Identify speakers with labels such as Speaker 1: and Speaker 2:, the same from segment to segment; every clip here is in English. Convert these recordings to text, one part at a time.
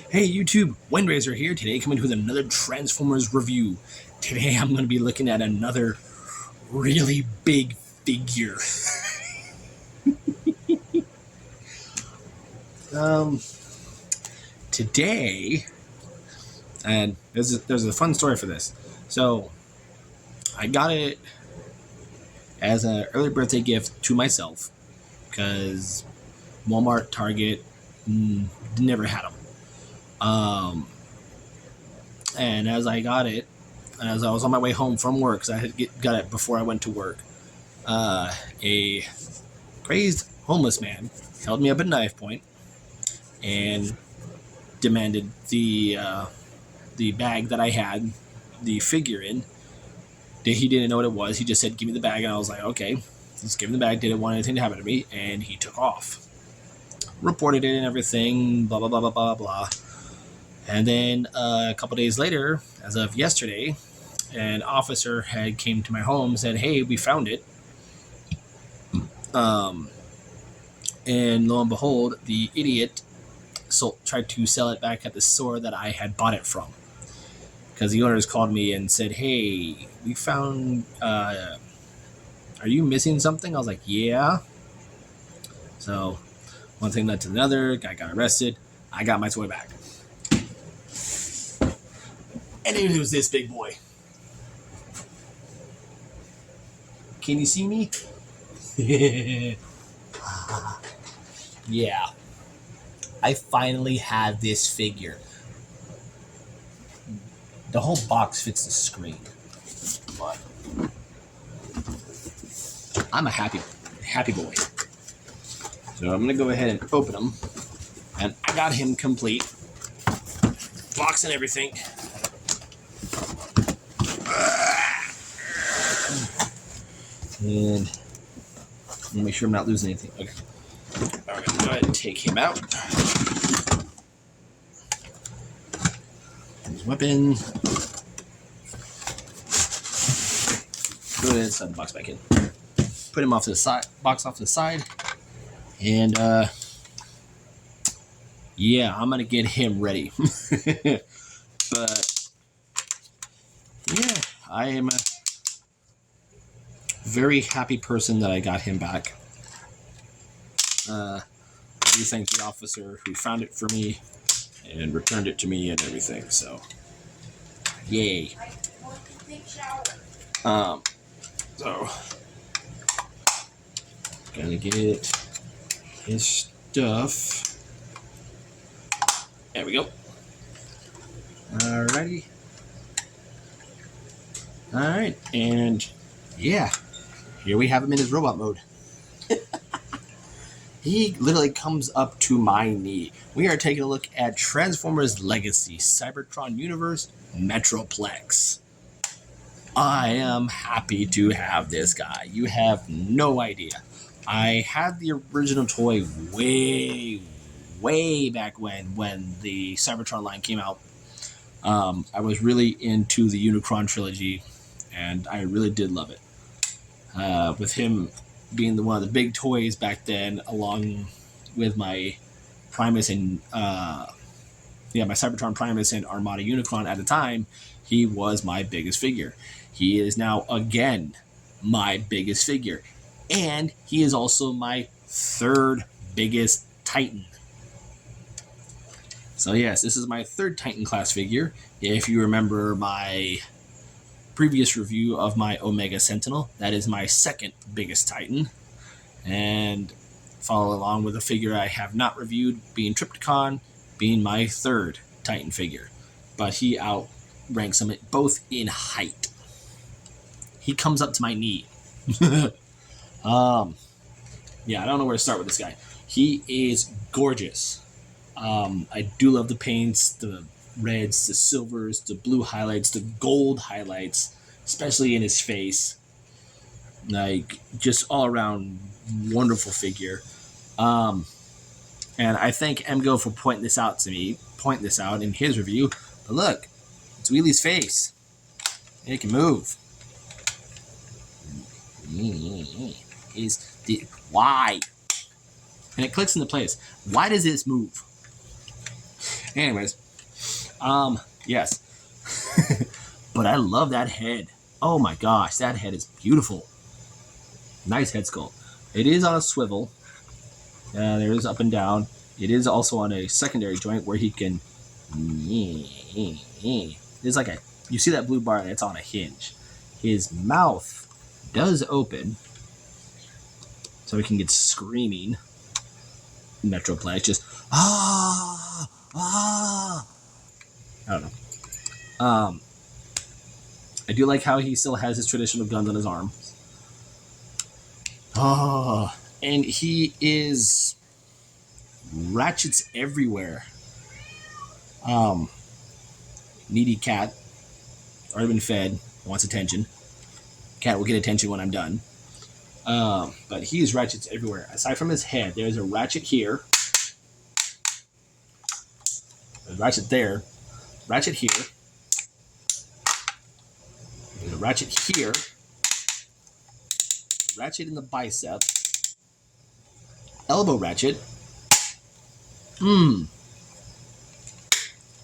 Speaker 1: Hey YouTube, Windraiser here, today coming with another Transformers review. Today I'm going to be looking at another really big figure. Today, and there's a fun story for this. So, I got it as an early birthday gift to myself, because Walmart, Target, never had them. And as I got it, and as I was on my way home from work, because I had got it before I went to work, a crazed homeless man held me up at knife point and demanded the bag that I had the figure in. He didn't know what it was. He just said, "Give me the bag," and I was like, "Okay." Just give him the bag. Didn't want anything to happen to me, and he took off. Reported it and everything. Blah blah blah blah blah blah. And then a couple days later, as of yesterday, an officer had came to my home and said, "Hey, we found it." And lo and behold, the idiot tried to sell it back at the store that I had bought it from. Because the owners called me and said, "Hey, we found, are you missing something?" I was like, "Yeah." So one thing led to another, guy got arrested, I got my toy back. And it was this big boy. Can you see me? Yeah. I finally have this figure. The whole box fits the screen. But I'm a happy boy. So I'm going to go ahead and open him. And I got him complete. Box and everything. And let me make sure I'm not losing anything. Okay. All right, go ahead and take him out. His weapon. Go ahead and slide the box back in. Put him off to the side. Box off to the side. And yeah, I'm gonna get him ready. But yeah, I am a very happy person that I got him back. I do thank the officer who found it for me and returned it to me and everything. So, yay. So gonna get his stuff. There we go. Alrighty. Alright, and yeah, here we have him in his robot mode. He literally comes up to my knee. We are taking a look at Transformers Legacy, Cybertron Universe, Metroplex. I am happy to have this guy. You have no idea. I had the original toy way back when the Cybertron line came out. I was really into the Unicron trilogy, and I really did love it. With him being one of the big toys back then, along with my Primus and my Cybertron Primus and Armada Unicron at the time, he was my biggest figure. He is now again my biggest figure, and he is also my third biggest Titan. So yes, this is my third Titan class figure. If you remember my previous review of my Omega Sentinel, that is my second biggest Titan. And follow along with a figure I have not reviewed, being Trypticon, being my third Titan figure. But he outranks them both in height. He comes up to my knee. Yeah, I don't know where to start with this guy. He is gorgeous. I do love the paints, the reds, the silvers, the blue highlights, the gold highlights, especially in his face. Like, just all around wonderful figure. And I thank Emgo for pointing this out in his review. But look, it's Wheelie's face. It can move. Why? And it clicks into place. Why does this move? Anyways, yes. But I love that head. Oh my gosh, that head is beautiful. Nice head sculpt. It is on a swivel. There is up and down. It is also on a secondary joint where he can. There's like a. You see that blue bar? It's on a hinge. His mouth does open, so he can get screaming. Metroplex just ah. I don't know. I do like how he still has his traditional guns on his arm. Oh, and he is ratchets everywhere. Needy cat, already been fed, wants attention. Cat will get attention when I'm done. But he is ratchets everywhere. Aside from his head, there's a ratchet here. There's a ratchet there. Ratchet here. There's a ratchet here. A ratchet in the bicep. Elbow ratchet.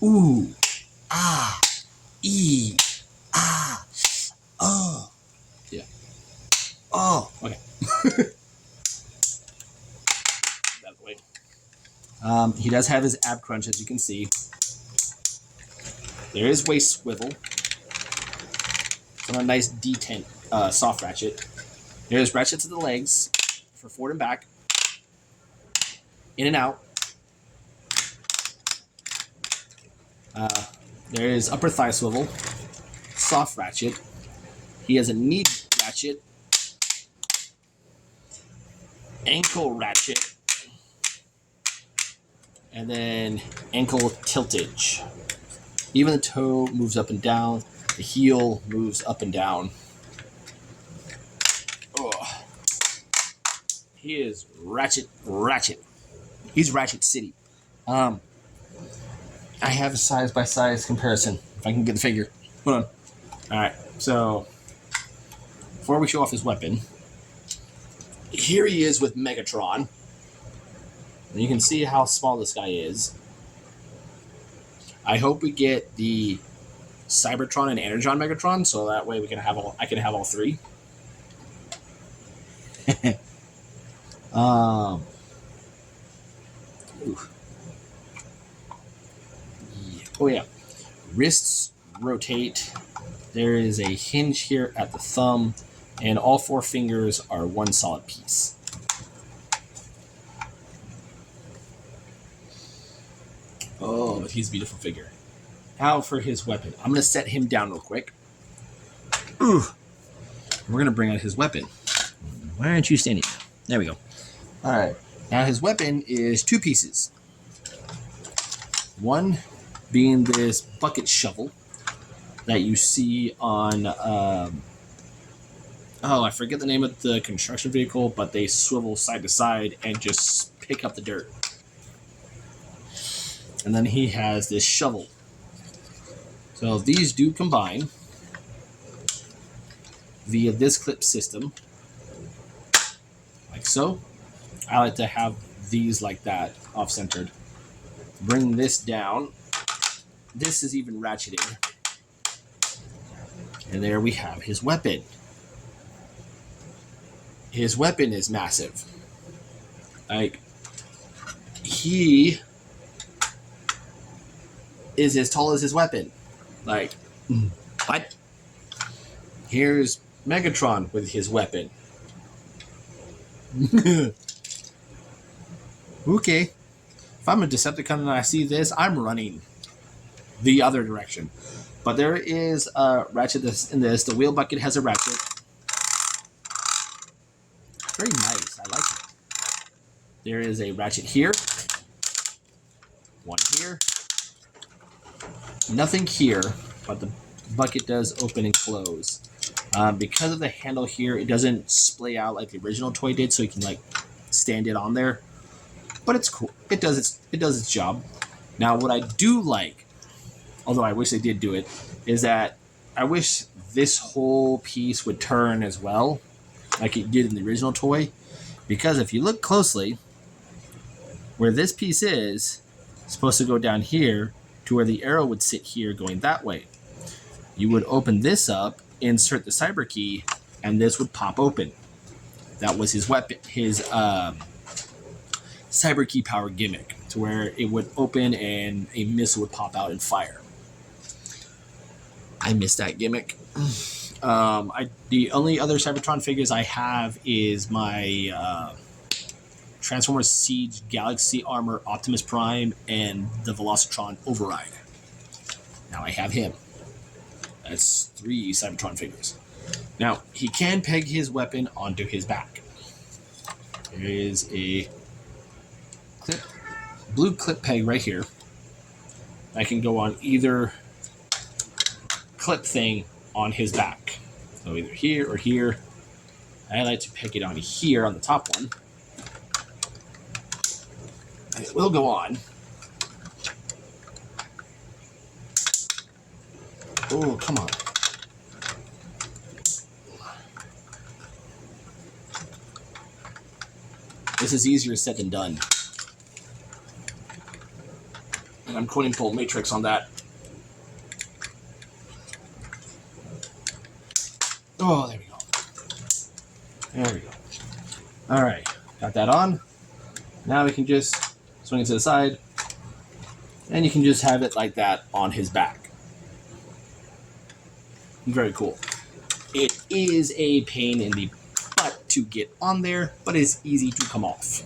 Speaker 1: Ooh. Ah. E. Ah. Oh. Yeah. Oh. Okay. Out of the way. He does have his ab crunch, as you can see. There is waist swivel. It's on a nice D10 soft ratchet. There's ratchet to the legs for forward and back. In and out. There is upper thigh swivel. Soft ratchet. He has a knee ratchet. Ankle ratchet. And then ankle tiltage. Even the toe moves up and down. The heel moves up and down. Oh. He is ratchet. He's Ratchet City. I have a size-by-size comparison. If I can get the figure. Hold on. Alright, so before we show off his weapon, here he is with Megatron. And you can see how small this guy is. I hope we get the Cybertron and Energon Megatron, so that way I can have all three. Oh yeah, wrists rotate. There is a hinge here at the thumb, and all four fingers are one solid piece. Oh, but he's a beautiful figure. Now for his weapon. I'm going to set him down real quick. Ooh. We're going to bring out his weapon. Why aren't you standing? There we go. All right. Now his weapon is two pieces. One being this bucket shovel that you see on... I forget the name of the construction vehicle, but they swivel side to side and just pick up the dirt. And then he has this shovel. So these do combine via this clip system, like so. I like to have these like that, off-centered. Bring this down. This is even ratcheted. And there we have his weapon. His weapon is massive. Like, he is as tall as his weapon. Like, what? Here's Megatron with his weapon. Okay. If I'm a Decepticon and I see this, I'm running the other direction. But there is a ratchet in this. The wheel bucket has a ratchet. Very nice. I like it. There is a ratchet here. One here. Nothing here, but the bucket does open and close. Because of the handle here, it doesn't splay out like the original toy did, so you can like stand it on there. But it's cool. It does its job. Now, what I do like, although I wish they did do it, is that I wish this whole piece would turn as well, like it did in the original toy. Because if you look closely, where this piece is, supposed to go down here to where the arrow would sit here going that way. You would open this up, insert the cyber key, and this would pop open. That was his weapon, his cyber key power gimmick, to where it would open and a missile would pop out and fire. I miss that gimmick. The only other Cybertron figures I have is my Transformers Siege Galaxy Armor Optimus Prime and the Velocitron Override. Now I have him. That's 3 Cybertron figures. Now, he can peg his weapon onto his back. There is a blue clip peg right here. I can go on either clip thing on his back. So either here or here. I like to peg it on here on the top one. And it will go on. Oh, come on. This is easier said than done. And I'm quoting Full Matrix on that. Oh, there we go. There we go. All right, got that on. Now we can just swing it to the side, and you can just have it like that on his back. Very cool. It is a pain in the butt to get on there, but it's easy to come off.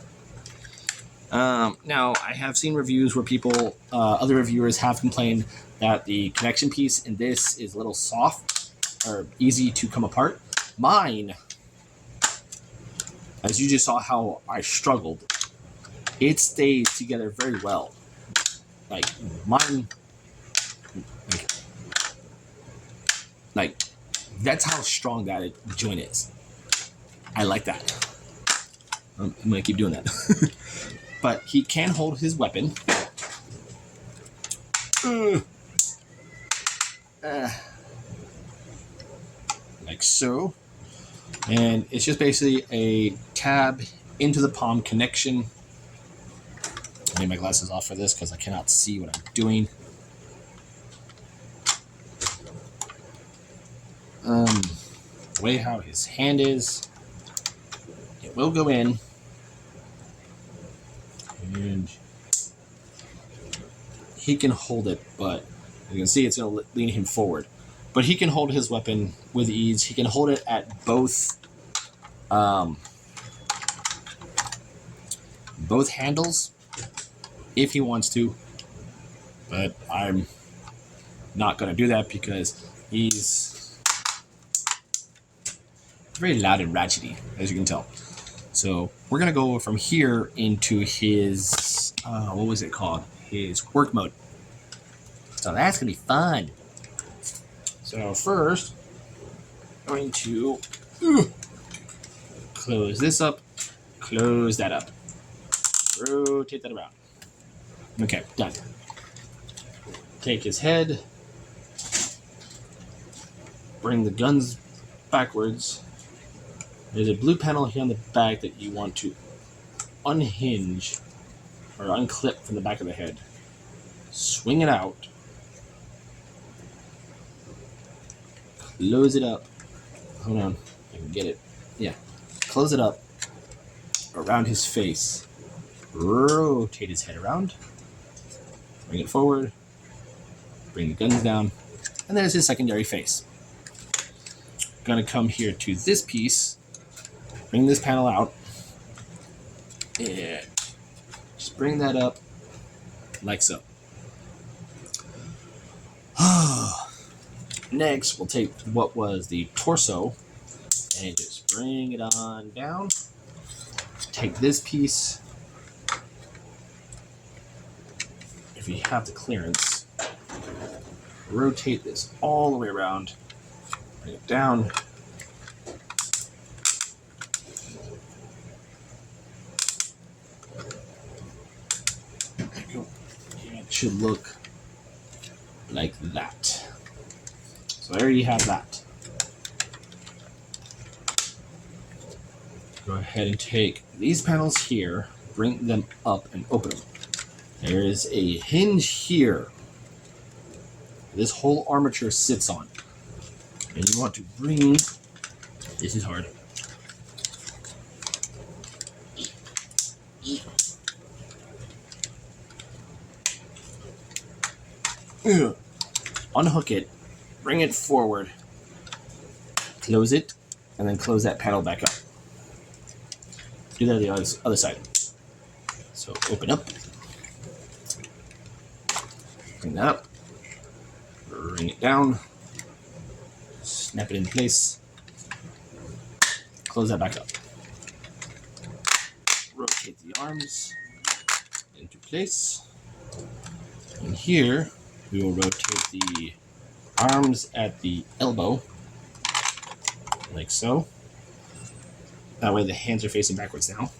Speaker 1: Now, I have seen reviews where people, other reviewers have complained that the connection piece in this is a little soft or easy to come apart. Mine, as you just saw how I struggled, it stays together very well. Like mine, like that's how strong that joint is. I like that. I'm gonna keep doing that. But he can hold his weapon. Like so. And it's just basically a tab into the palm connection. I need my glasses off for this because I cannot see what I'm doing. The way how his hand is, it will go in. And he can hold it, but you can see it's going to lean him forward. But he can hold his weapon with ease. He can hold it at both handles if he wants to. But I'm not going to do that because he's very loud and ratchety, as you can tell. So we're going to go from here into his, what was it called? His work mode. So that's going to be fun. So first, I'm going to close this up, close that up, rotate that around. Okay, done. Take his head, bring the guns backwards. There's a blue panel here on the back that you want to unhinge or unclip from the back of the head. Swing it out. Close it up. Hold on, I can get it. Yeah. Close it up around his face. Rotate his head around. Bring it forward. Bring the guns down. And there's his secondary face. Gonna come here to this piece. Bring this panel out. And just bring that up like so. Next, we'll take what was the torso and just bring it on down. Take this piece. If you have the clearance, rotate this all the way around. Bring it down. There you go. And it should look like that. So there you have that. Go ahead and take these panels here, bring them up and open them. There is a hinge here. This whole armature sits on. And you want to bring... This is hard. Unhook it, bring it forward, close it, and then close that panel back up. Do that on the other side. So open up, bring that up, bring it down, snap it in place, close that back up. Rotate the arms into place. And here, we will rotate the arms at the elbow, like so. That way the hands are facing backwards now.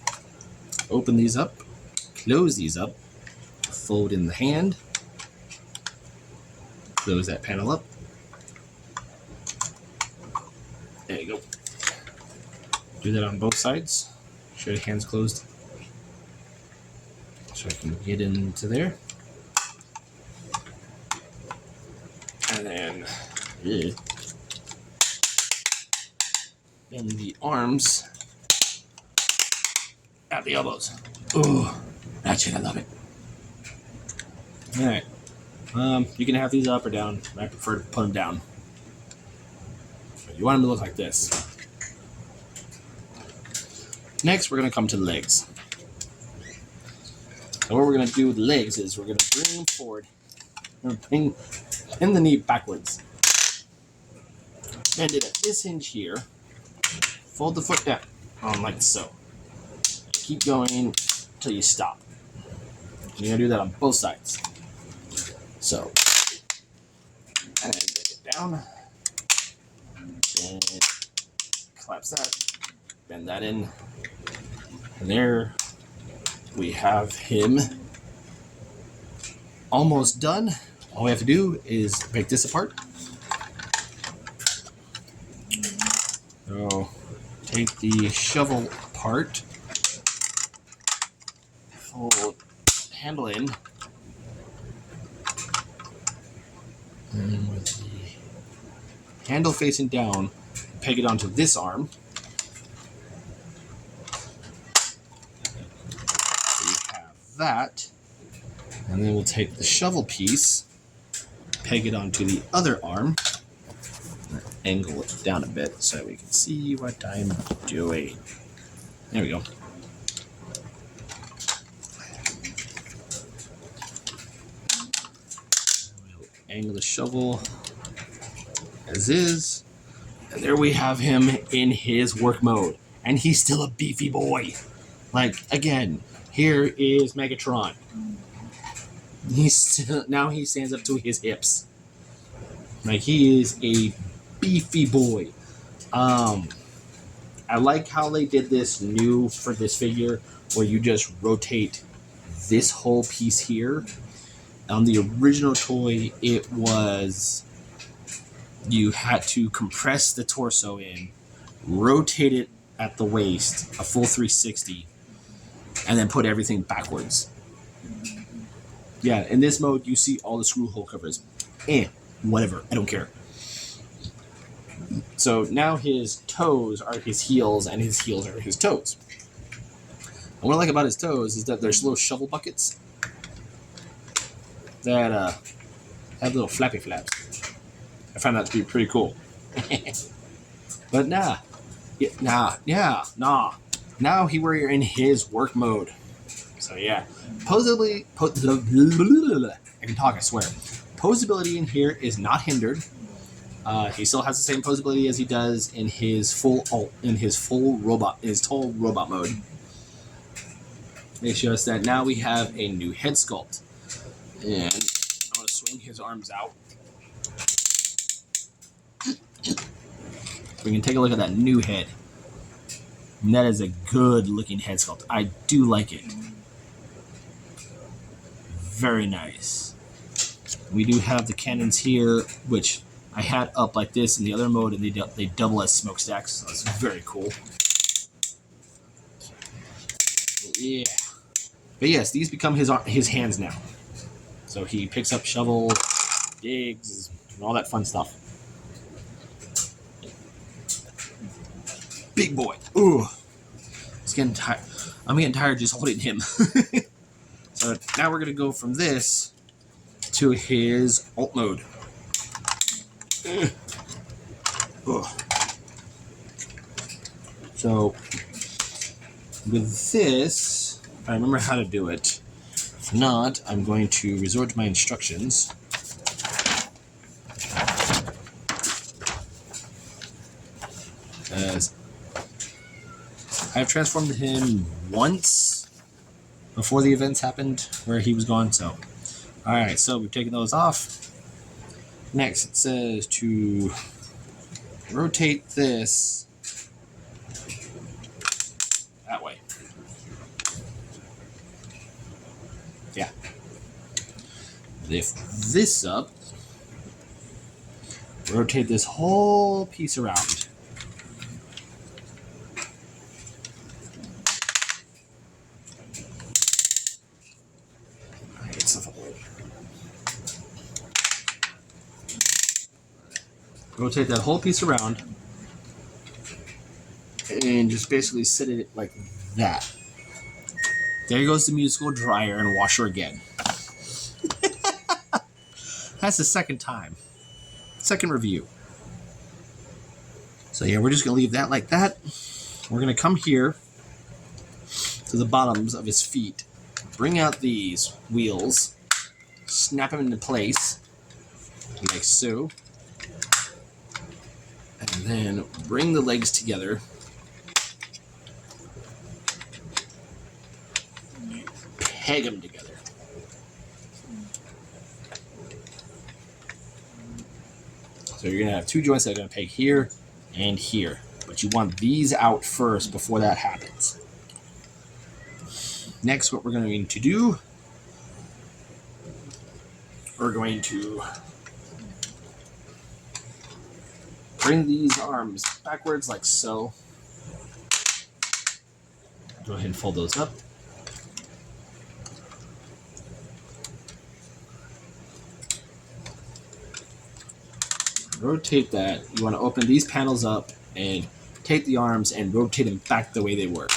Speaker 1: Open these up, close these up, fold in the hand, close that panel up. There you go. Do that on both sides. Make sure the hand's closed. So I can get into there. And then bend the arms at the elbows. Ooh, that shit, I love it. Alright. You can have these up or down. I prefer to put them down. You want them to look like this. Next, we're going to come to the legs. And what we're going to do with the legs is we're going to bring them forward. We're going to bend the knee backwards. Bend it at this hinge here. Fold the foot down, like so. Keep going until you stop. And you're going to do that on both sides. So, and then bend it down. And collapse that. Bend that in. And there we have him almost done. All we have to do is break this apart. So take the shovel apart, fold handle in, and with the handle facing down, peg it onto this arm. So you have that, and then we'll take the shovel piece, peg it onto the other arm, angle it down a bit so we can see what I'm doing. There we go. We'll angle the shovel as is. And there we have him in his work mode. And he's still a beefy boy. Like, again, here is Megatron. Now he stands up to his hips. Like, he is a beefy boy. I like how they did this new for this figure, where you just rotate this whole piece here. On the original toy, it was you had to compress the torso in, rotate it at the waist, a full 360, and then put everything backwards. Yeah, in this mode, you see all the screw hole covers. Whatever, I don't care. So now his toes are his heels, and his heels are his toes. And what I like about his toes is that there's little shovel buckets that have little flappy flaps. I found that to be pretty cool. But nah. Now we're in his work mode. So yeah. I can talk, I swear. Posability in here is not hindered. He still has the same posability as he does in his full robot mode. It shows that now we have a new head sculpt. And I'm going to swing his arms out. We can take a look at that new head. And that is a good looking head sculpt. I do like it. Very nice. We do have the cannons here, which I had up like this in the other mode, and they double as smokestacks, so that's very cool. Yeah. But yes, these become his hands now. So he picks up shovel, digs, and all that fun stuff. Big boy. Ooh. It's getting tired. I'm getting tired just holding him. So now we're going to go from this to his alt mode. So with this, I remember how to do it. If not, I'm going to resort to my instructions. As I've transformed him once before the events happened where he was gone, so. Alright, so we've taken those off. Next, it says to rotate this that way. Yeah. Lift this up. Rotate this whole piece around. Rotate that whole piece around and just basically sit it like that. There goes the musical dryer and washer again. That's the second time. Second review. So yeah, we're just going to leave that like that. We're going to come here to the bottoms of his feet. Bring out these wheels. Snap them into place. Like so. And then bring the legs together. Peg them together. So you're going to have two joints that are going to peg here and here. But you want these out first before that happens. Next, what we're going to do, we're going to bring these arms backwards like so. Go ahead and fold those up. Rotate that. You want to open these panels up and take the arms and rotate them back the way they were.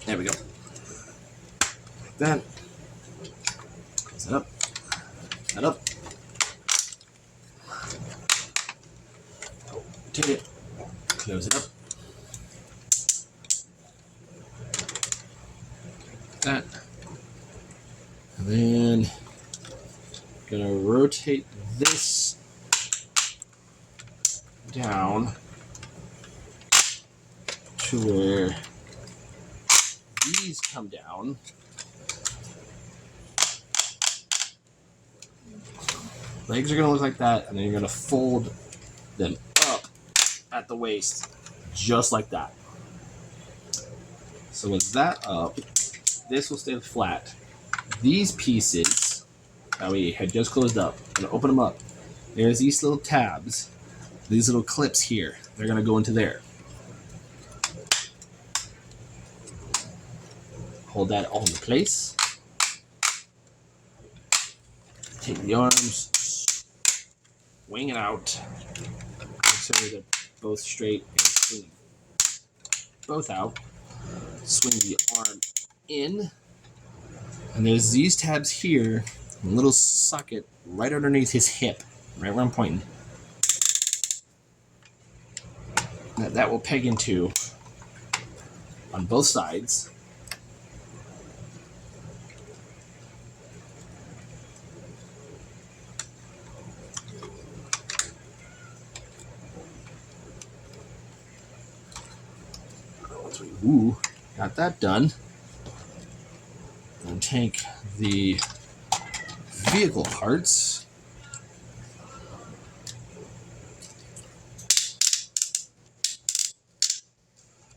Speaker 1: There we go. Like that. Close it up. That up. Take it. Close it up. That. And then gonna rotate this down to where these come down. Legs are going to look like that, and then you're going to fold them up at the waist, just like that. So with that up, this will stay flat. These pieces that we had just closed up, I'm going to open them up. There's these little tabs, these little clips here. They're going to go into there. Hold that all in place. Take the arms, swing it out. Make sure they're both straight and swing both out. Swing the arm in. And there's these tabs here, a little socket right underneath his hip, right where I'm pointing. That will peg into on both sides. Ooh, got that done. And take the vehicle parts.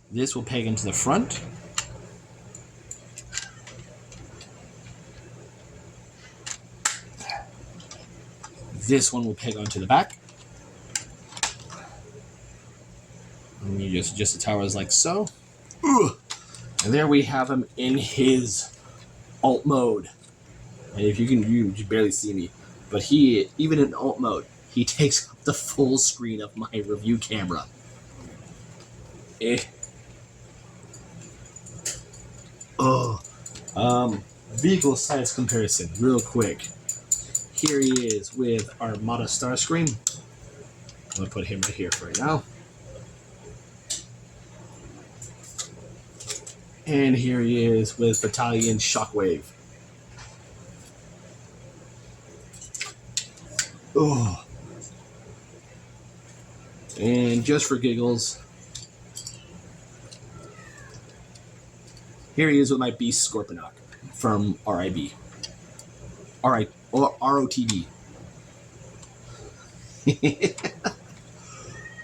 Speaker 1: This will peg into the front. This one will peg onto the back. And you just adjust the towers like so. Ooh. And there we have him in his alt mode. And if you can barely see me, but he, even in alt mode, he takes up the full screen of my review camera. Vehicle size comparison, real quick. Here he is with Armada Starscream. I'm going to put him right here for right now. And here he is with Battalion Shockwave. Oh. And just for giggles, here he is with my Beast Scorponok from RIB. ROTB.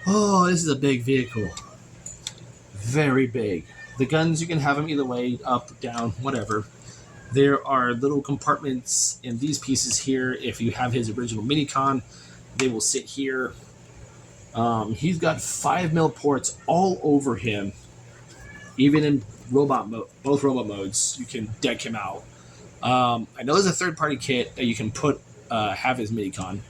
Speaker 1: Oh, this is a big vehicle. Very big. The guns, you can have them either way, up, down, whatever. There are little compartments in these pieces here. If you have his original Minicon, they will sit here. He's got 5mm ports all over him. Even in robot mode, both robot modes, you can deck him out. I know there's a third-party kit that you can put have his Minicon.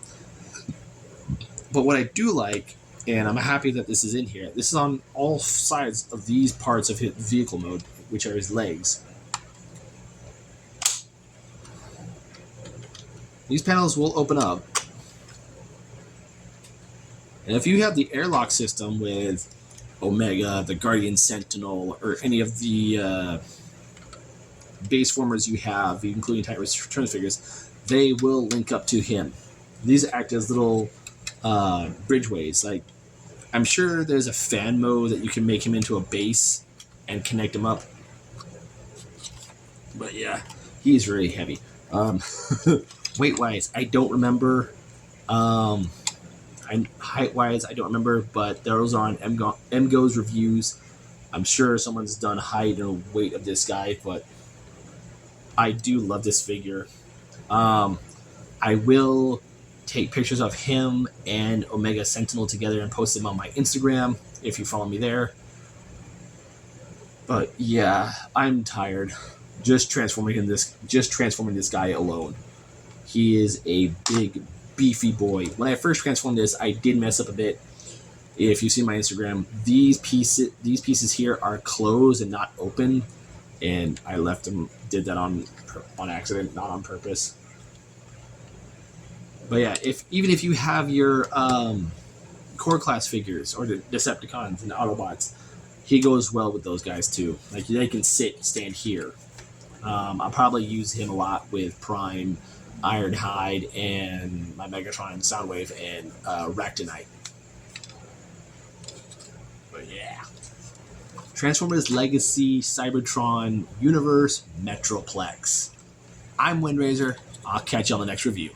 Speaker 1: But what I do like, and I'm happy that this is in here, this is on all sides of these parts of his vehicle mode, which are his legs. These panels will open up. And if you have the airlock system with Omega, the Guardian Sentinel, or any of the base formers you have, including Titan Return figures, they will link up to him. These act as little bridgeways. Like, I'm sure there's a fan mode that you can make him into a base and connect him up. But yeah, he's really heavy. Weight-wise, I don't remember. Height-wise, I don't remember, but those are on MGO's reviews. I'm sure someone's done height and weight of this guy, but I do love this figure. I will take pictures of him and Omega Sentinel together and post them on my Instagram if you follow me there. But yeah, I'm tired. Just transforming this guy alone. He is a big, beefy boy. When I first transformed this, I did mess up a bit. If you see my Instagram, these pieces here are closed and not open, and I left them. Did that on accident, not on purpose. But yeah, even if you have your core class figures or the Decepticons and the Autobots, he goes well with those guys too. Like, they can stand here. I'll probably use him a lot with Prime, Ironhide, and my Megatron, Soundwave, and Ractonite. But yeah. Transformers Legacy, Cybertron, Universe, Metroplex. I'm Windrazer. I'll catch you on the next review.